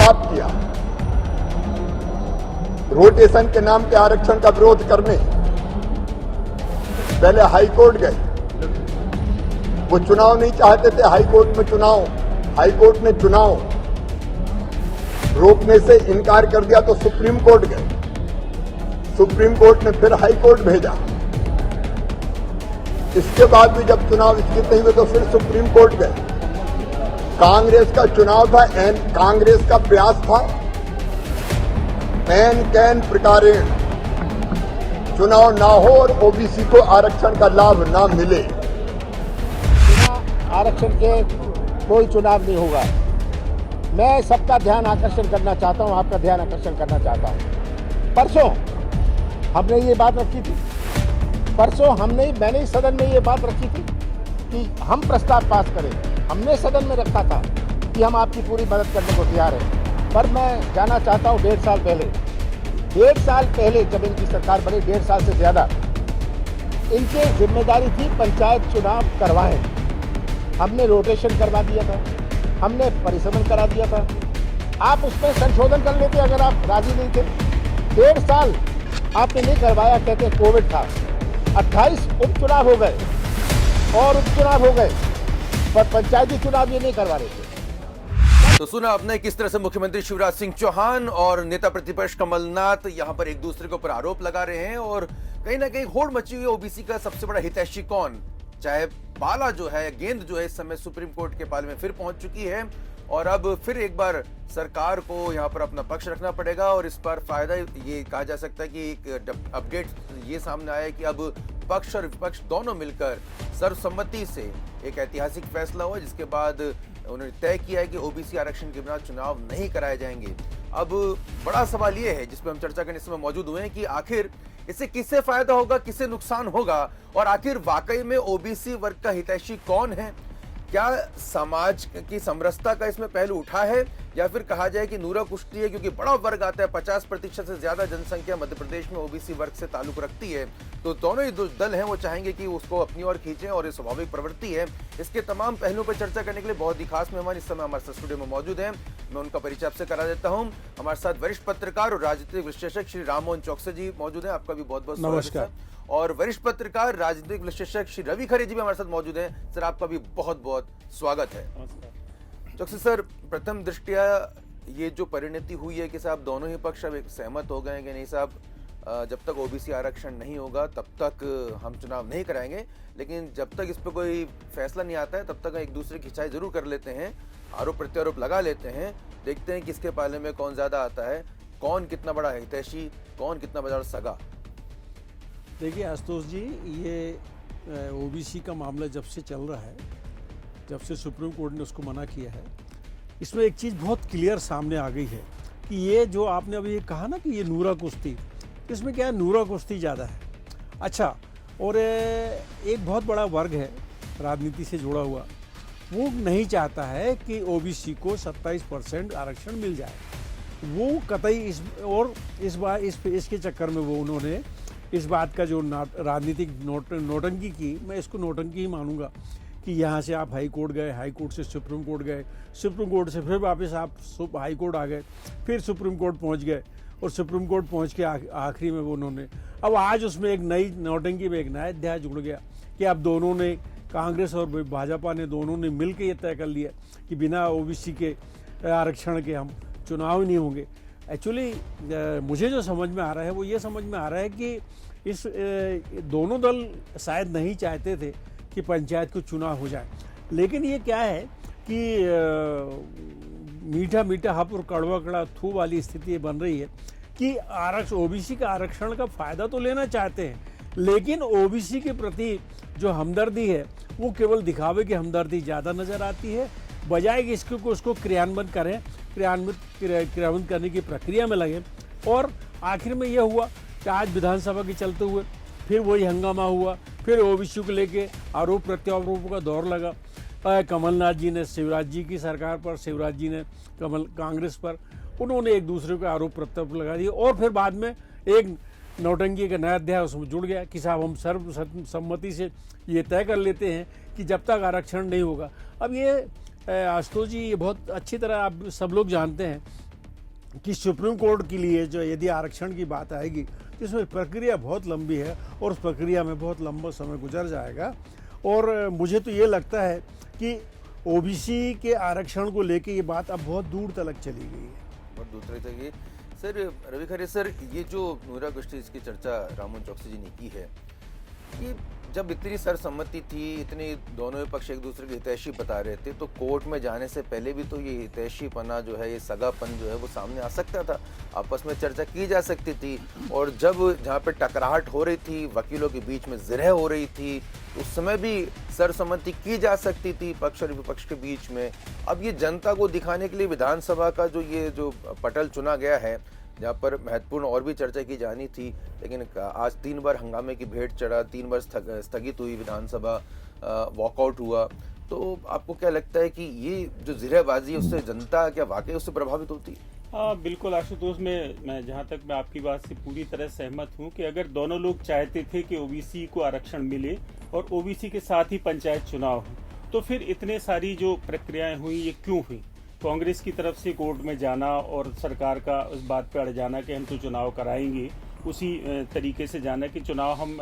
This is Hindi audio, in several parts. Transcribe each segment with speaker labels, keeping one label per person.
Speaker 1: पाप किया। रोटेशन के नाम पे आरक्षण का विरोध करने पहले हाईकोर्ट गए, वो चुनाव नहीं चाहते थे, हाईकोर्ट में चुनाव, हाईकोर्ट ने चुनाव रोकने से इनकार कर दिया तो सुप्रीम कोर्ट गए, सुप्रीम कोर्ट ने फिर हाईकोर्ट भेजा, इसके बाद भी जब चुनाव स्थित नहीं हुए तो फिर सुप्रीम कोर्ट गए। कांग्रेस का चुनाव था, कांग्रेस का प्रयास था एन कैन प्रकारेण चुनाव ना हो और ओबीसी को आरक्षण का लाभ ना मिले।
Speaker 2: आरक्षण के कोई चुनाव नहीं होगा। मैं सबका ध्यान आकर्षण करना चाहता हूं, आपका ध्यान आकर्षण करना चाहता हूं। परसों हमने ये बात रखी थी, मैंने सदन में ये बात रखी थी कि हम प्रस्ताव पास करें। हमने सदन में रखा था कि हम आपकी पूरी मदद करने को तैयार हैं। पर मैं जाना चाहता हूं, 1.5 साल पहले जब इनकी सरकार बनी, 1.5 साल से ज्यादा, इनकी जिम्मेदारी थी पंचायत चुनाव करवाएं। हमने रोटेशन करवा दिया था, हमने परिसमन करा दिया था। आप उसमें संशोधन कर लेते अगर आप राजी नहीं थे। 1.5 साल आपने नहीं करवाया, कहते कोविड था। 28 उपचुनाव हो गए और उपचुनाव हो गए, पर पंचायती चुनाव ये नहीं करवा रहे थे।
Speaker 3: तो सुना आपने किस तरह से मुख्यमंत्री शिवराज सिंह चौहान और नेता प्रतिपक्ष कमलनाथ यहां पर एक दूसरे के ऊपर आरोप लगा रहे हैं और कहीं ना कहीं होड़ मची हुई है ओबीसी का सबसे बड़ा हितैषी कौन। चाहे बाला जो है, गेंद जो है, इस समय सुप्रीम कोर्ट के पाले में फिर पहुंच चुकी है और अब फिर एक बार सरकार को यहां पर अपना पक्ष रखना पड़ेगा और इस पर फायदा ये कहा जा सकता है कि एक अपडेट ये सामने आया कि अब पक्ष और विपक्ष दोनों मिलकर सर्वसम्मति से एक ऐतिहासिक फैसला हुआ, जिसके बाद उन्होंने तय किया है कि ओबीसी आरक्षण के बिना चुनाव नहीं कराए जाएंगे। अब बड़ा सवाल ये है जिस पर हम चर्चा करने समय मौजूद हुए हैं कि आखिर इससे किससे फायदा होगा, किससे नुकसान होगा और आखिर वाकई में ओबीसी वर्ग का हितैषी कौन है। क्या समाज की समरसता का इसमें पहलू उठा है या फिर कहा जाए कि नूरा कुश्ती है, क्योंकि बड़ा वर्ग आता है, 50% से ज्यादा जनसंख्या मध्य प्रदेश में ओबीसी वर्ग से ताल्लुक रखती है। तो दोनों ही दल हैं वो चाहेंगे कि उसको अपनी ओर खींचें और ये स्वाभाविक प्रवृत्ति है। इसके तमाम पहलुओं पर चर्चा करने के लिए बहुत ही खास मेहमान इस समय हमारे साथ स्टूडियो में मौजूद हैं। मैं उनका परिचय आपसे करा देता हूं। हमारे साथ वरिष्ठ पत्रकार और राजनीतिक विश्लेषक श्री राम मोहन चौकसे जी मौजूद हैं, आपका भी बहुत बहुत नमस्कार। और वरिष्ठ पत्रकार राजनीतिक विश्लेषक श्री रवि खरे जी भी हमारे साथ मौजूद हैं, सर आपका भी बहुत बहुत स्वागत है। चौकसे सर, प्रथम दृष्टिया ये जो परिणति हुई है कि साहब दोनों ही पक्ष अब सहमत हो गए कि नहीं साहब, जब तक ओबीसी आरक्षण नहीं होगा तब तक हम चुनाव नहीं कराएंगे, लेकिन जब तक इस पर कोई फैसला नहीं आता है तब तक एक दूसरे की खिंचाई जरूर कर लेते हैं, आरोप प्रत्यारोप लगा लेते हैं, देखते हैं किसके पाले में कौन ज्यादा आता है, कौन कितना बड़ा हितैषी, कौन कितना बड़ा सगा।
Speaker 4: देखिए आशुतोष जी, ये ओबीसी का मामला जब से चल रहा है, जब से सुप्रीम कोर्ट ने उसको मना किया है, इसमें एक चीज़ बहुत क्लियर सामने आ गई है कि ये जो आपने अभी ये कहा ना कि ये नूरा कुश्ती, इसमें क्या है, नूरा कुश्ती ज़्यादा है। अच्छा, और एक बहुत बड़ा वर्ग है राजनीति से जुड़ा हुआ, वो नहीं चाहता है कि ओबीसी को 27% आरक्षण मिल जाए। वो कतई इस बार इसके चक्कर में वो उन्होंने इस बात का जो राजनीतिक नोटंकी की, मैं इसको नोटंकी ही मानूंगा, कि यहाँ से आप हाई कोर्ट गए, हाई कोर्ट से सुप्रीम कोर्ट गए, सुप्रीम कोर्ट से फिर वापस आप हाई कोर्ट आ गए, फिर सुप्रीम कोर्ट पहुँच गए और सुप्रीम कोर्ट पहुँच के आखिरी में वो उन्होंने अब आज उसमें एक नई नोटंकी में एक नया अध्याय जुड़ गया कि अब दोनों ने, कांग्रेस और भाजपा ने दोनों ने मिल के ये तय कर लिया कि बिना ओबीसी के आरक्षण के हम चुनाव ही नहीं होंगे। एक्चुअली मुझे जो समझ में आ रहा है वो ये समझ में आ रहा है कि इस दोनों दल शायद नहीं चाहते थे कि पंचायत को चुनाव हो जाए, लेकिन ये क्या है कि मीठा मीठा हप और कड़वा कड़ा थू वाली स्थिति बन रही है कि ओबीसी का आरक्षण का फायदा तो लेना चाहते हैं, लेकिन ओबीसी के प्रति जो हमदर्दी है वो केवल दिखावे की हमदर्दी ज़्यादा नज़र आती है, बजाय कि उसको क्रियान्वित करने की प्रक्रिया में लगे। और आखिर में यह हुआ कि आज विधानसभा के चलते हुए फिर वही हंगामा हुआ, फिर ओबीसी को लेके आरोप प्रत्यारोपों का दौर लगा। कमलनाथ जी ने शिवराज जी की सरकार पर, शिवराज जी ने कांग्रेस पर, उन्होंने एक दूसरे को आरोप प्रत्यारोप लगा दिए और फिर बाद में एक नौटंकी का नया अध्याय उसमें जुड़ गया कि साहब हम सर्वसम्मति से ये तय कर लेते हैं कि जब तक आरक्षण नहीं होगा। अब ये आशुतोष जी, ये बहुत अच्छी तरह आप सब लोग जानते हैं कि सुप्रीम कोर्ट के लिए जो यदि आरक्षण की बात आएगी तो इसमें प्रक्रिया बहुत लंबी है और उस प्रक्रिया में बहुत लंबा समय गुजर जाएगा। और मुझे तो ये लगता है कि ओबीसी के आरक्षण को लेके ये बात अब बहुत दूर तक चली गई है।
Speaker 3: बहुत दूसरे तक ये सर रवि खरे सर, ये जो नूरा गश्ती की चर्चा रामन चौकसी जी ने की है, ये जब इतनी सर्वसम्मति थी, इतने दोनों पक्ष एक दूसरे के हितैषी बता रहे थे, तो कोर्ट में जाने से पहले भी तो ये हितैषीपना जो है, ये सगापन जो है वो सामने आ सकता था, आपस में चर्चा की जा सकती थी। और जब जहाँ पे टकराहट हो रही थी, वकीलों के बीच में जिरह हो रही थी, उस समय भी सर्वसम्मति की जा सकती थी पक्ष और विपक्ष के बीच में। अब ये जनता को दिखाने के लिए विधानसभा का जो पटल चुना गया है, जहाँ पर महत्वपूर्ण और भी चर्चा की जानी थी, लेकिन आज 3 बार हंगामे की भेंट चढ़ा, 3 बार स्थगित हुई विधानसभा, वॉकआउट हुआ। तो आपको क्या लगता है कि ये जो जिरहबाजी है उससे जनता क्या वाकई उससे प्रभावित होती है?
Speaker 5: हाँ बिल्कुल आशुतोष, मैं जहाँ तक मैं आपकी बात से पूरी तरह सहमत हूँ कि अगर दोनों लोग चाहते थे कि ओबीसी को आरक्षण मिले और ओबीसी के साथ ही पंचायत चुनाव हो, तो फिर इतने सारी जो प्रक्रियाएं हुई ये क्यों हुई? कांग्रेस की तरफ से कोर्ट में जाना और सरकार का उस बात पे अड़ जाना कि हम तो चुनाव कराएंगे, उसी तरीके से जाना कि चुनाव हम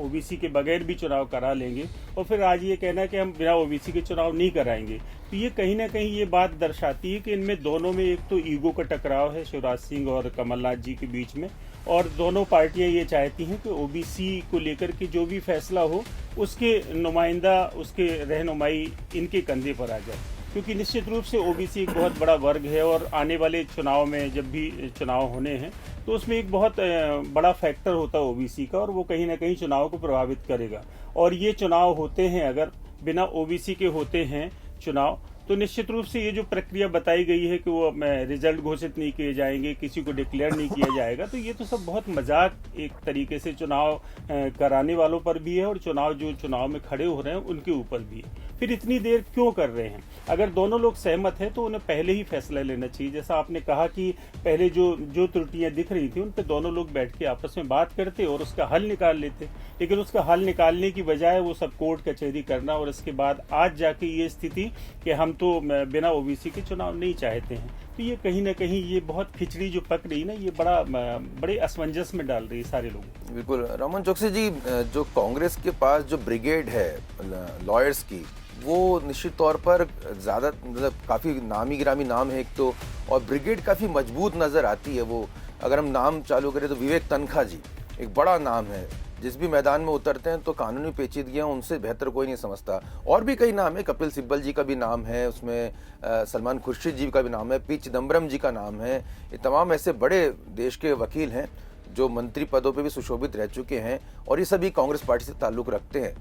Speaker 5: ओबीसी के बगैर भी चुनाव करा लेंगे, और फिर आज ये कहना कि हम बिना ओबीसी के चुनाव नहीं कराएंगे। तो ये कहीं ना कहीं ये बात दर्शाती है कि इनमें दोनों में एक तो ईगो का टकराव है शिवराज सिंह और कमलनाथ जी के बीच में, और दोनों पार्टियां ये चाहती हैं कि ओबीसी को लेकर के जो भी फैसला हो उसके नुमाइंदा, उसके रहनुमाई इनके कंधे पर आ जाए, क्योंकि निश्चित रूप से ओबीसी एक बहुत बड़ा वर्ग है और आने वाले चुनाव में जब भी चुनाव होने हैं तो उसमें एक बहुत बड़ा फैक्टर होता है ओबीसी का, और वो कहीं ना कहीं चुनाव को प्रभावित करेगा। और ये चुनाव होते हैं, अगर बिना ओबीसी के होते हैं चुनाव, तो निश्चित रूप से ये जो प्रक्रिया बताई गई है कि वो रिजल्ट घोषित नहीं किए जाएंगे, किसी को डिक्लेयर नहीं किया जाएगा, तो ये तो सब बहुत मजाक एक तरीके से चुनाव कराने वालों पर भी है और जो चुनाव में खड़े हो रहे हैं उनके ऊपर भी है। फिर इतनी देर क्यों कर रहे हैं? अगर दोनों लोग सहमत हैं तो उन्हें पहले ही फैसला लेना चाहिए। जैसा आपने कहा कि पहले जो त्रुटियां दिख रही थी उन पर दोनों लोग बैठ के आपस में बात करते और उसका हल निकाल लेते, लेकिन उसका हल निकालने की बजाय वो सब कोर्ट कचहरी करना और इसके बाद आज जाके ये स्थिति कि हम तो बिना ओबीसी के चुनाव नहीं चाहते हैं, तो ये कहीं ना कहीं ये बहुत खिचड़ी जो पक रही ना, ये बड़े असमंजस में डाल रही है सारे लोगों।
Speaker 3: बिल्कुल रामन चौकसी जी, जो कांग्रेस के पास जो ब्रिगेड है लॉयर्स की, वो निश्चित तौर पर ज़्यादा मतलब काफ़ी नामी गिरामी नाम है एक तो, और ब्रिगेड काफ़ी मजबूत नज़र आती है। वो अगर हम नाम चालू करें तो विवेक तनखा जी एक बड़ा नाम है, जिस भी मैदान में उतरते हैं तो कानूनी पेचीदगियां उनसे बेहतर कोई नहीं समझता। और भी कई नाम है, कपिल सिब्बल जी का भी नाम है, उसमें सलमान खुर्शीद जी का भी नाम है, पी चिदम्बरम जी का नाम है। ये तमाम ऐसे बड़े देश के वकील हैं जो मंत्री पदों पे भी सुशोभित रह चुके हैं और ये सभी कांग्रेस पार्टी से ताल्लुक रखते हैं।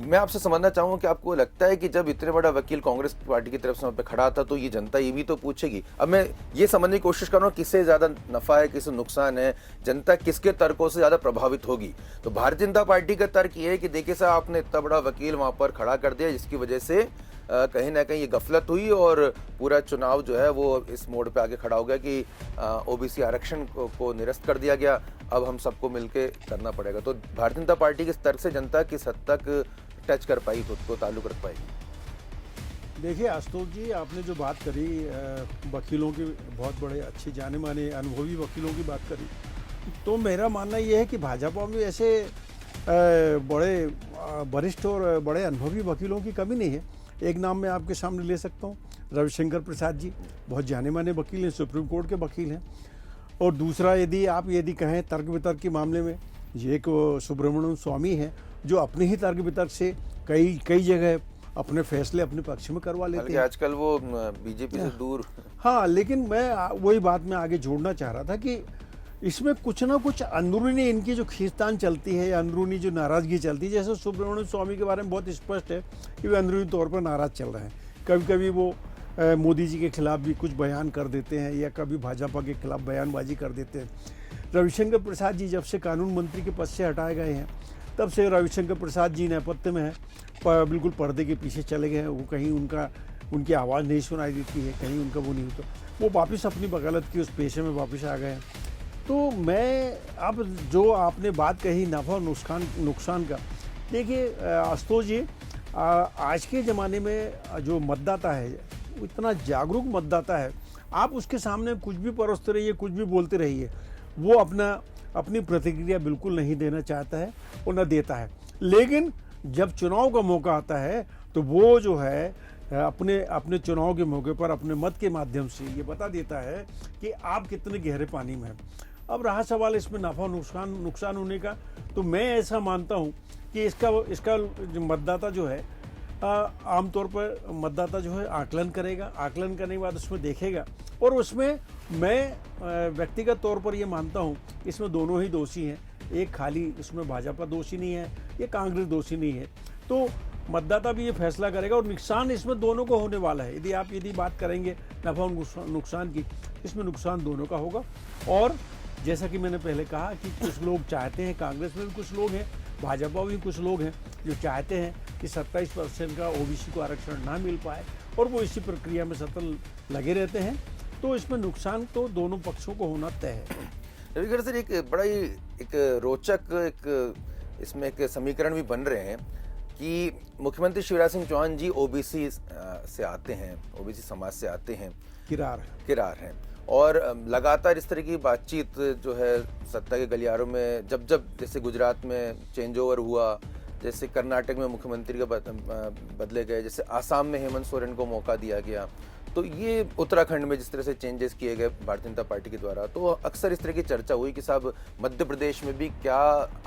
Speaker 3: मैं आपसे समझना चाहूँगा कि आपको लगता है कि जब इतने बड़ा वकील कांग्रेस पार्टी की तरफ से वहाँ पे खड़ा था तो ये जनता ये भी तो पूछेगी। अब मैं ये समझने की कोशिश कर रहा हूँ किससे ज़्यादा नफ़ा है, किससे नुकसान है, जनता किसके तर्कों से ज़्यादा प्रभावित होगी। तो भारतीय जनता पार्टी का तर्क ये है कि देखिए साहब, आपने इतना बड़ा वकील वहाँ पर खड़ा कर दिया जिसकी वजह से कहीं ना कहीं ये गफलत हुई और पूरा चुनाव जो है वो इस मोड़ पे आगे खड़ा हो गया कि ओबीसी आरक्षण को निरस्त कर दिया गया, अब हम सबको मिलके करना पड़ेगा। तो भारतीय जनता पार्टी के तर्क से जनता किस हद तक टच कर पाई, खुद को ताल्लुक रख पाई?
Speaker 4: देखिए आशुतोष जी, आपने जो बात करी वकीलों की, बहुत बड़े अच्छे जाने माने अनुभवी वकीलों की बात करी, तो मेरा मानना ये है कि भाजपा में ऐसे बड़े वरिष्ठ और बड़े अनुभवी वकीलों की कमी नहीं है। एक नाम मैं आपके सामने ले सकता हूँ, रविशंकर प्रसाद जी, बहुत जाने माने वकील हैं, सुप्रीम कोर्ट के वकील हैं। और दूसरा यदि कहें तर्क वितर्क के मामले में, ये एक सुब्रमण्यम स्वामी हैं जो अपने ही तर्क वितर्क से कई जगह अपने फैसले अपने पक्ष में करवा लेते हैं।
Speaker 3: आजकल वो बीजेपी से दूर।
Speaker 4: हाँ, लेकिन मैं वही बात में आगे जोड़ना चाह रहा था कि इसमें कुछ ना कुछ अंदरूनी इनकी जो खींचतान चलती है या अंदरूनी जो नाराज़गी चलती है, जैसे सुब्रमण्यम स्वामी के बारे में बहुत स्पष्ट है कि वे अंदरूनी तौर पर नाराज़ चल रहे हैं। कभी कभी वो मोदी जी के खिलाफ भी कुछ बयान कर देते हैं या कभी भाजपा के खिलाफ बयानबाजी कर देते हैं। रविशंकर प्रसाद जी जब से कानून मंत्री के पद से हटाए गए हैं तब से रविशंकर प्रसाद जी नेपथ्य में है, बिल्कुल पर्दे के पीछे चले गए हैं। वो कहीं उनकी आवाज़ नहीं सुनाई देती है, कहीं उनका वो नहीं होता, वो वापस अपनी बगालत की उस पेशे में वापस आ गए हैं। तो मैं अब जो आपने बात कही नफ़ा और नुकसान का, देखिए आशुतोष जी, आज के ज़माने में जो मतदाता है वो इतना जागरूक मतदाता है, आप उसके सामने कुछ भी परोसते रहिए, कुछ भी बोलते रहिए, वो अपनी प्रतिक्रिया बिल्कुल नहीं देना चाहता है और न देता है। लेकिन जब चुनाव का मौका आता है तो वो जो है अपने चुनाव के मौके पर अपने मत के माध्यम से ये बता देता है कि आप कितने गहरे पानी में हैं। अब रहा सवाल इसमें नफा नुकसान होने का, तो मैं ऐसा मानता हूँ कि इसका जो मतदाता जो है आमतौर पर मतदाता जो है आकलन करेगा, आकलन करने के बाद उसमें देखेगा, और उसमें मैं व्यक्तिगत तौर पर ये मानता हूँ इसमें दोनों ही दोषी हैं। एक खाली इसमें भाजपा दोषी नहीं है, ये कांग्रेस दोषी नहीं है। तो मतदाता भी ये फैसला करेगा और नुकसान इसमें दोनों को होने वाला है। यदि बात करेंगे नफा नुकसान की, इसमें नुकसान दोनों का होगा। और जैसा कि मैंने पहले कहा कि कुछ लोग चाहते हैं, कांग्रेस में भी कुछ लोग हैं, भाजपा भी कुछ लोग हैं जो चाहते हैं कि 27% का ओबीसी को आरक्षण ना मिल पाए, और वो इसी प्रक्रिया में सतत लगे रहते हैं। तो इसमें नुकसान तो दोनों पक्षों को होना तय है।
Speaker 3: रविकर सर, एक बड़ा ही रोचक इसमें एक समीकरण भी बन रहे हैं कि मुख्यमंत्री शिवराज सिंह चौहान जी ओबीसी से आते हैं, ओबीसी समाज से आते हैं, किरार हैं, और लगातार इस तरह की बातचीत जो है सत्ता के गलियारों में, जब जैसे गुजरात में चेंज ओवर हुआ, जैसे कर्नाटक में मुख्यमंत्री का बदले गए, जैसे आसाम में हेमंत सोरेन को मौका दिया गया, तो ये उत्तराखंड में जिस तरह से चेंजेस किए गए भारतीय जनता पार्टी के द्वारा, तो अक्सर इस तरह की चर्चा हुई कि साहब मध्य प्रदेश में भी क्या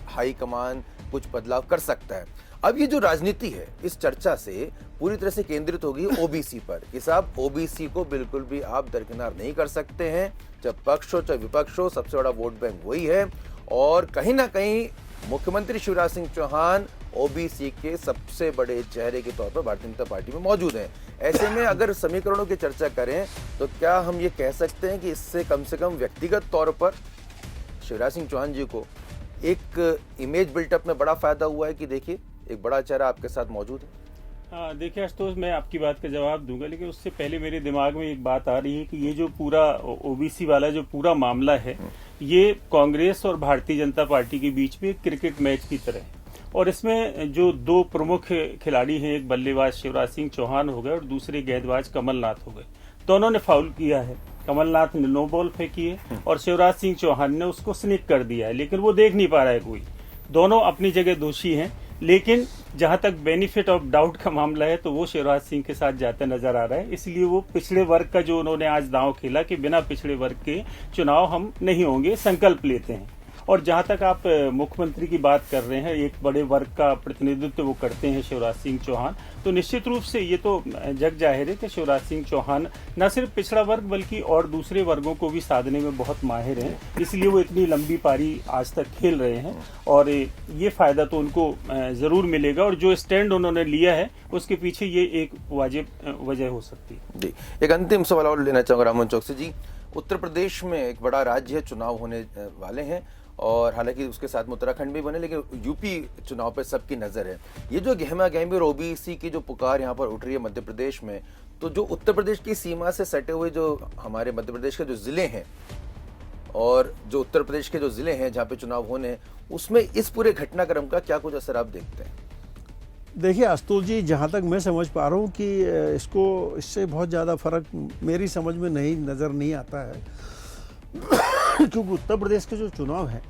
Speaker 3: हाई कमान कुछ बदलाव कर सकता है। अब ये जो राजनीति है इस चर्चा से पूरी तरह से केंद्रित होगी ओबीसी पर कि साहब ओबीसी को बिल्कुल भी आप दरकिनार नहीं कर सकते हैं, चाहे पक्ष हो चाहे विपक्ष हो, सबसे बड़ा वोट बैंक वही है। और कहीं ना कहीं मुख्यमंत्री शिवराज सिंह चौहान ओबीसी के सबसे बड़े चेहरे के तौर पर भारतीय जनता पार्टी में मौजूद हैं। ऐसे में अगर समीकरणों की चर्चा करें तो क्या हम ये कह सकते हैं कि इससे कम से कम व्यक्तिगत तौर पर शिवराज सिंह चौहान जी को एक इमेज बिल्टअप में बड़ा फायदा हुआ है कि देखिए एक बड़ा चेहरा आपके साथ मौजूद है?
Speaker 5: हाँ, देखिए आशुतोष, मैं आपकी बात का जवाब दूंगा, लेकिन उससे पहले मेरे दिमाग में एक बात आ रही है कि ये जो पूरा ओबीसी वाला जो पूरा मामला है, ये कांग्रेस और भारतीय जनता पार्टी के बीच में एक क्रिकेट मैच की तरह है। और इसमें जो दो प्रमुख खिलाड़ी हैं, एक बल्लेबाज शिवराज सिंह चौहान हो गए और दूसरे गेंदबाज कमलनाथ हो गए, दोनों ने फाउल किया है। कमलनाथ ने नो बॉल फेंकी है और शिवराज सिंह चौहान ने उसको स्निक कर दिया है, लेकिन वो देख नहीं पा रहा है कोई। दोनों अपनी जगह दोषी हैं, लेकिन जहां तक बेनिफिट ऑफ डाउट का मामला है तो वो शिवराज सिंह के साथ जाते नजर आ रहा है। इसलिए वो पिछड़े वर्ग का जो उन्होंने आज दांव खेला कि बिना पिछड़े वर्ग के चुनाव हम नहीं होंगे, संकल्प लेते हैं। और जहां तक आप मुख्यमंत्री की बात कर रहे हैं, एक बड़े वर्ग का प्रतिनिधित्व वो करते हैं शिवराज सिंह चौहान, तो निश्चित रूप से ये तो जग जाहिर है कि शिवराज सिंह चौहान न सिर्फ पिछड़ा वर्ग बल्कि और दूसरे वर्गों को भी साधने में बहुत माहिर हैं। इसलिए वो इतनी लंबी पारी आज तक खेल रहे हैं और ये फायदा तो उनको जरूर मिलेगा। और जो स्टैंड उन्होंने लिया है उसके पीछे ये एक वाजिब वजह हो सकती है।
Speaker 3: जी, एक अंतिम सवाल और लेना चाहूंगा राममोहन चौकसी जी। उत्तर प्रदेश में एक बड़ा राज्य है, चुनाव होने वाले हैं, और हालांकि उसके साथ में उत्तराखंड भी बने, लेकिन यूपी चुनाव पे सबकी नजर है। ये जो गहमा गहमी और ओबीसी की जो पुकार यहाँ पर उठ रही है मध्य प्रदेश में, तो जो उत्तर प्रदेश की सीमा से सटे हुए जो हमारे मध्य प्रदेश के जो जिले हैं और जो उत्तर प्रदेश के जो जिले हैं जहाँ पे चुनाव होने हैं, उसमें इस पूरे घटनाक्रम का क्या कुछ असर आप देखते हैं?
Speaker 4: देखिए आशुतोष जी, जहाँ तक मैं समझ पा रहा हूँ कि इससे बहुत ज़्यादा फर्क मेरी समझ में नज़र नहीं आता है क्योंकि उत्तर प्रदेश के जो चुनाव है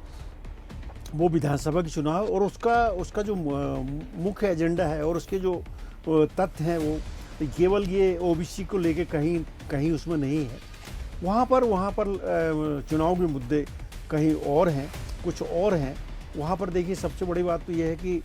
Speaker 4: वो विधानसभा के चुनाव और उसका जो मुख्य एजेंडा है और उसके जो तथ्य हैं वो केवल ये ओबीसी को लेके कहीं उसमें नहीं है। वहाँ पर चुनाव के मुद्दे कहीं और हैं, कुछ और हैं। वहाँ पर देखिए सबसे बड़ी बात तो ये है कि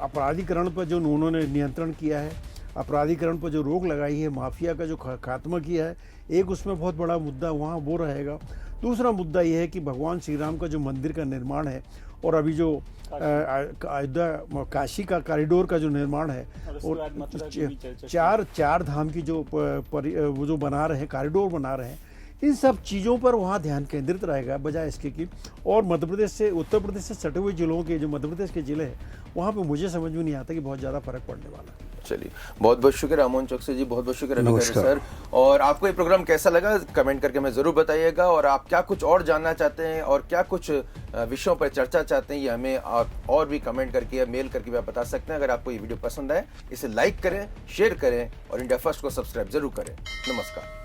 Speaker 4: अपराधीकरण पर जो उन्होंने नियंत्रण किया है, अपराधीकरण पर जो रोक लगाई है, माफिया का जो खात्मा किया है, एक उसमें बहुत बड़ा मुद्दा वहाँ वो रहेगा। दूसरा मुद्दा ये है कि भगवान श्री राम का जो मंदिर का निर्माण है और अभी जो अयोध्या काशी का कॉरिडोर का जो निर्माण है और चार धाम की जो वो जो बना रहे हैं, कॉरिडोर बना रहे हैं, इन सब चीज़ों पर वहाँ ध्यान केंद्रित रहेगा, बजाय इसके कि और मध्य प्रदेश से, उत्तर प्रदेश से सटे हुए जिलों के जो मध्य प्रदेश के जिले हैं वहाँ पे मुझे समझ में नहीं आता कि बहुत ज़्यादा फर्क पड़ने वाला है।
Speaker 3: चलिए, बहुत बहुत शुक्रिया राममोहन चौकसी जी, बहुत बहुत शुक्रिया रवि सर। और आपको ये प्रोग्राम कैसा लगा कमेंट करके हमें जरूर बताइएगा, और आप क्या कुछ और जानना चाहते हैं और क्या कुछ विषयों पर चर्चा चाहते हैं, ये हमें आप और भी कमेंट करके या मेल करके भी आप बता सकते हैं। अगर आपको ये वीडियो पसंद आए इसे लाइक करें, शेयर करें और इंडिया फर्स्ट को सब्सक्राइब जरूर करें। नमस्कार।